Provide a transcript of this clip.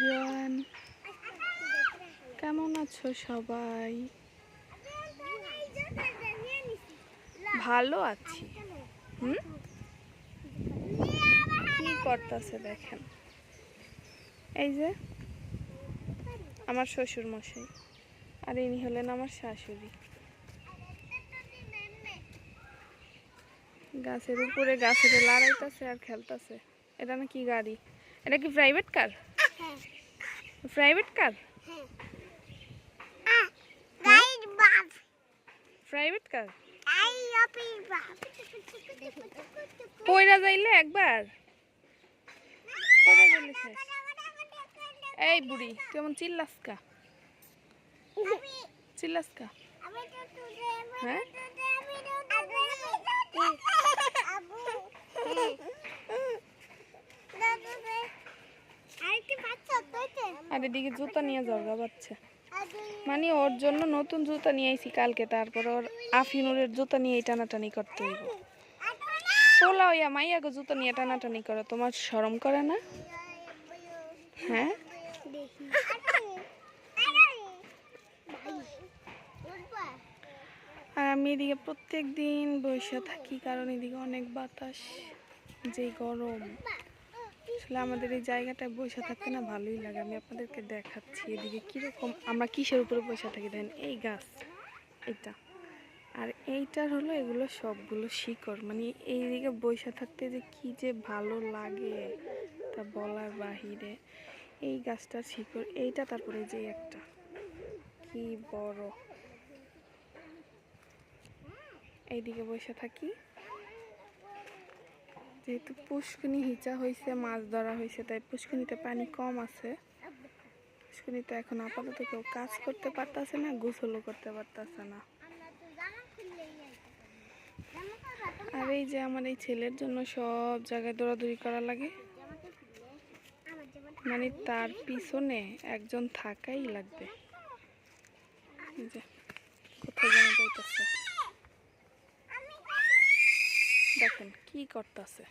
Everyone, কেমন আছো সবাই? ভালো আছি। কি করতেছে দেখেন, এই যে আমার শ্বশুর মশাই, আর ইনি হলেন আমার শাশুড়ি। গাছের উপরে গাছের লড়াইতেছে আর খেলতেছে। এটা না কি গাড়ি? এটা কি private car? Private car? Private car কইরা যাইলে একবার কইরা যাইলে শেষ। এই বুড়ি কেমন চিল্লাসকা চিল্লাসকা? হ্যাঁ, আর এদিকে জুতা নিয়ে ঝগড়া বাচ্চা, মানে ওর জন্য নতুন জুতা নিয়ে আইছি কালকে, তারপর ওর আফিনুরের জুতা নিয়ে টানাটানি করতে হইব। পোলা হইয়া মাইয়াকে জুতা নিয়ে টানাটানি করে, তোমার শরম করে না? হ্যাঁ, আর আমি এদিকে প্রত্যেক দিন বসে থাকি, কারণ এদিকে অনেক বাতাস, যে গরম। আসলে আমাদের এই জায়গাটায় বসে থাকতে না ভালোই লাগে। আমি আপনাদেরকে দেখাচ্ছি এদিকে কিরকম আমরা কিসের উপরে বসে থাকি। দেন এই গাছ, এটা আর এইটার হলো, এগুলো সবগুলো শিকড়। মানে এইদিকে বসে থাকতে যে কি যে ভালো লাগে তা বলার বাহিরে। এই গাছটার শিকড় এইটা, তারপরে যে একটা কি বড়, এইদিকে বসে থাকি। যেহেতু পুষ্কুনি হিচা হয়েছে, মাছ ধরা হয়েছে, তাই পুষ্কুনিতে পানি কম আছে। পুষ্কুনিতে এখন আপাতত কেউ কাজ করতে পারতেছে না, গোসলও করতে পারতেছে না। আর এই যে আমার এই ছেলের জন্য সব জায়গায় দৌড়াদৌড়ি করা লাগে, মানে তার পিছনে একজন থাকাই লাগবে। যে কোথায় যেন যাইতেছে, দেখেন কি করতেছে।